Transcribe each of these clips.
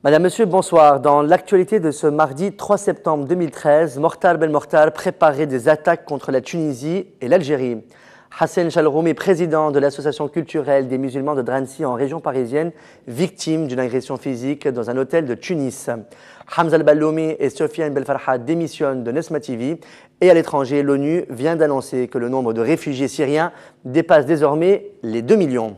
Madame, Monsieur, bonsoir. Dans l'actualité de ce mardi 3 septembre 2013, Mokhtar Belmokhtar préparait des attaques contre la Tunisie et l'Algérie. Hassan Chalroumi, président de l'association culturelle des musulmans de Drancy en région parisienne, victime d'une agression physique dans un hôtel de Tunis. Hamza Al-Balloumi et Sofiane Belfarha démissionnent de Nesma TV. Et à l'étranger, l'ONU vient d'annoncer que le nombre de réfugiés syriens dépasse désormais les 2 millions.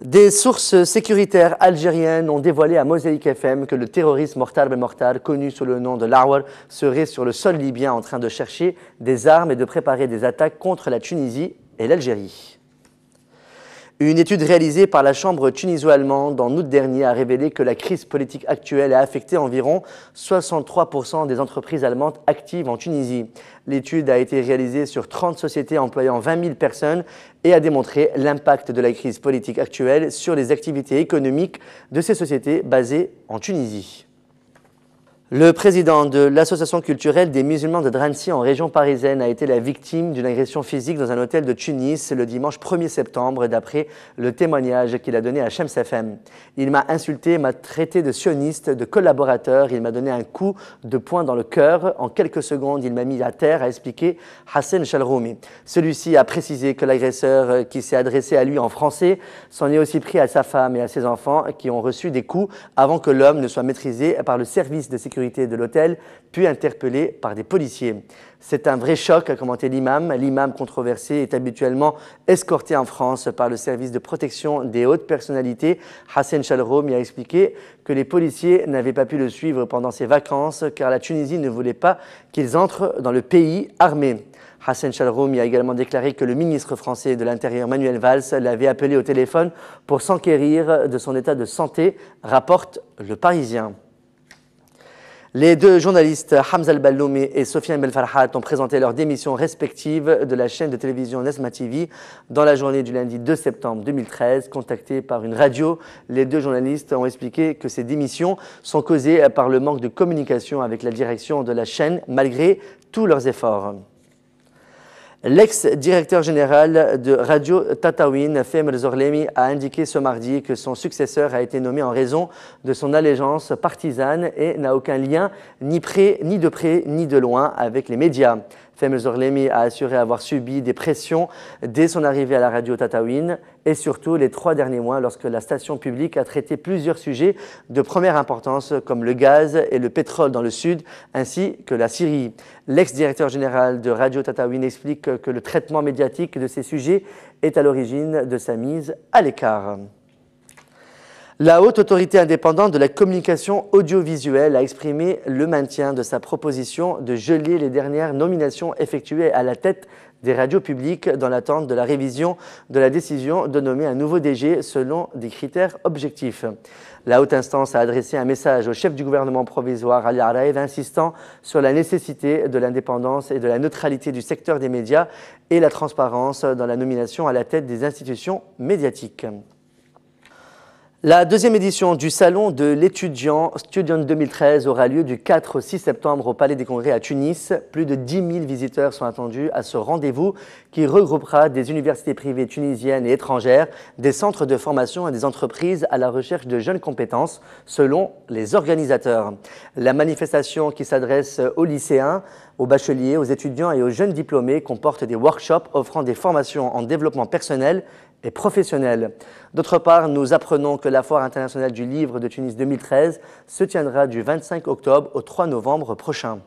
Des sources sécuritaires algériennes ont dévoilé à Mosaïque FM que le terroriste Mokhtar Belmokhtar, connu sous le nom de Lawar, serait sur le sol libyen en train de chercher des armes et de préparer des attaques contre la Tunisie et l'Algérie. Une étude réalisée par la Chambre tuniso-allemande en août dernier a révélé que la crise politique actuelle a affecté environ 63% des entreprises allemandes actives en Tunisie. L'étude a été réalisée sur 30 sociétés employant 20 000 personnes et a démontré l'impact de la crise politique actuelle sur les activités économiques de ces sociétés basées en Tunisie. Le président de l'association culturelle des musulmans de Drancy en région parisienne a été la victime d'une agression physique dans un hôtel de Tunis le dimanche 1er septembre, d'après le témoignage qu'il a donné à Shams FM. Il m'a insulté, m'a traité de sioniste, de collaborateur, il m'a donné un coup de poing dans le cœur. En quelques secondes, il m'a mis à terre, a expliqué Hassan Chalroumi. Celui-ci a précisé que l'agresseur qui s'est adressé à lui en français s'en est aussi pris à sa femme et à ses enfants qui ont reçu des coups avant que l'homme ne soit maîtrisé par le service de sécurité de l'hôtel, puis interpellé par des policiers. C'est un vrai choc, a commenté l'imam. L'imam controversé est habituellement escorté en France par le service de protection des hautes personnalités. Hassan Chalroumi a expliqué que les policiers n'avaient pas pu le suivre pendant ses vacances car la Tunisie ne voulait pas qu'ils entrent dans le pays armés. Hassan Chalroumi a également déclaré que le ministre français de l'Intérieur Manuel Valls l'avait appelé au téléphone pour s'enquérir de son état de santé, rapporte Le Parisien. Les deux journalistes Hamza Al-Balloumi et Sofiane Belfarhat ont présenté leurs démissions respectives de la chaîne de télévision Nesma TV dans la journée du lundi 2 septembre 2013. Contactés par une radio, les deux journalistes ont expliqué que ces démissions sont causées par le manque de communication avec la direction de la chaîne malgré tous leurs efforts. L'ex-directeur général de Radio Tataouine, Femer Zorlemi, a indiqué ce mardi que son successeur a été nommé en raison de son allégeance partisane et n'a aucun lien ni de près ni de loin avec les médias. Femer Zorlemi a assuré avoir subi des pressions dès son arrivée à la radio Tataouine et surtout les 3 derniers mois lorsque la station publique a traité plusieurs sujets de première importance comme le gaz et le pétrole dans le sud ainsi que la Syrie. L'ex-directeur général de Radio Tataouine explique que le traitement médiatique de ces sujets est à l'origine de sa mise à l'écart. La Haute Autorité indépendante de la communication audiovisuelle a exprimé le maintien de sa proposition de geler les dernières nominations effectuées à la tête des radios publiques dans l'attente de la révision de la décision de nommer un nouveau DG selon des critères objectifs. La haute instance a adressé un message au chef du gouvernement provisoire Ali Araïv insistant sur la nécessité de l'indépendance et de la neutralité du secteur des médias et la transparence dans la nomination à la tête des institutions médiatiques. La deuxième édition du Salon de l'étudiant Student 2013 aura lieu du 4 au 6 septembre au Palais des Congrès à Tunis. Plus de 10 000 visiteurs sont attendus à ce rendez-vous qui regroupera des universités privées tunisiennes et étrangères, des centres de formation et des entreprises à la recherche de jeunes compétences, selon les organisateurs. La manifestation qui s'adresse aux lycéens, aux bacheliers, aux étudiants et aux jeunes diplômés comporte des workshops offrant des formations en développement personnel et professionnel. D'autre part, nous apprenons que la Foire internationale du livre de Tunis 2013 se tiendra du 25 octobre au 3 novembre prochain.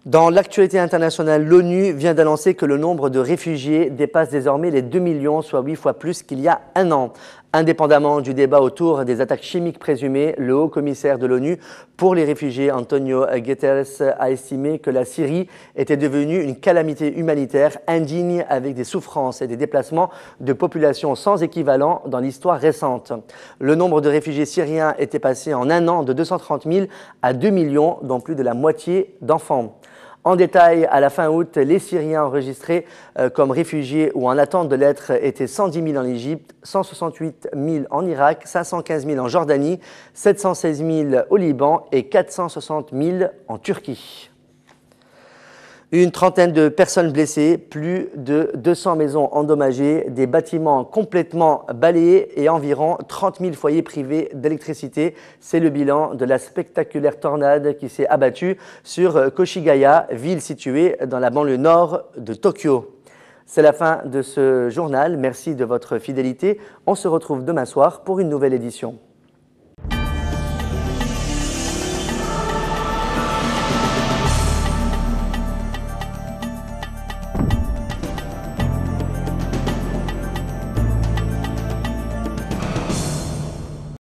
Dans l'actualité internationale, l'ONU vient d'annoncer que le nombre de réfugiés dépasse désormais les 2 millions, soit 8 fois plus qu'il y a un an. Indépendamment du débat autour des attaques chimiques présumées, le haut commissaire de l'ONU pour les réfugiés, Antonio Guterres, a estimé que la Syrie était devenue une calamité humanitaire indigne avec des souffrances et des déplacements de populations sans équivalent dans l'histoire récente. Le nombre de réfugiés syriens était passé en un an de 230 000 à 2 millions, dont plus de la moitié d'enfants. En détail, à la fin août, les Syriens enregistrés comme réfugiés ou en attente de l'être étaient 110 000 en Égypte, 168 000 en Irak, 515 000 en Jordanie, 716 000 au Liban et 460 000 en Turquie. Une trentaine de personnes blessées, plus de 200 maisons endommagées, des bâtiments complètement balayés et environ 30 000 foyers privés d'électricité. C'est le bilan de la spectaculaire tornade qui s'est abattue sur Koshigaya, ville située dans la banlieue nord de Tokyo. C'est la fin de ce journal. Merci de votre fidélité. On se retrouve demain soir pour une nouvelle édition.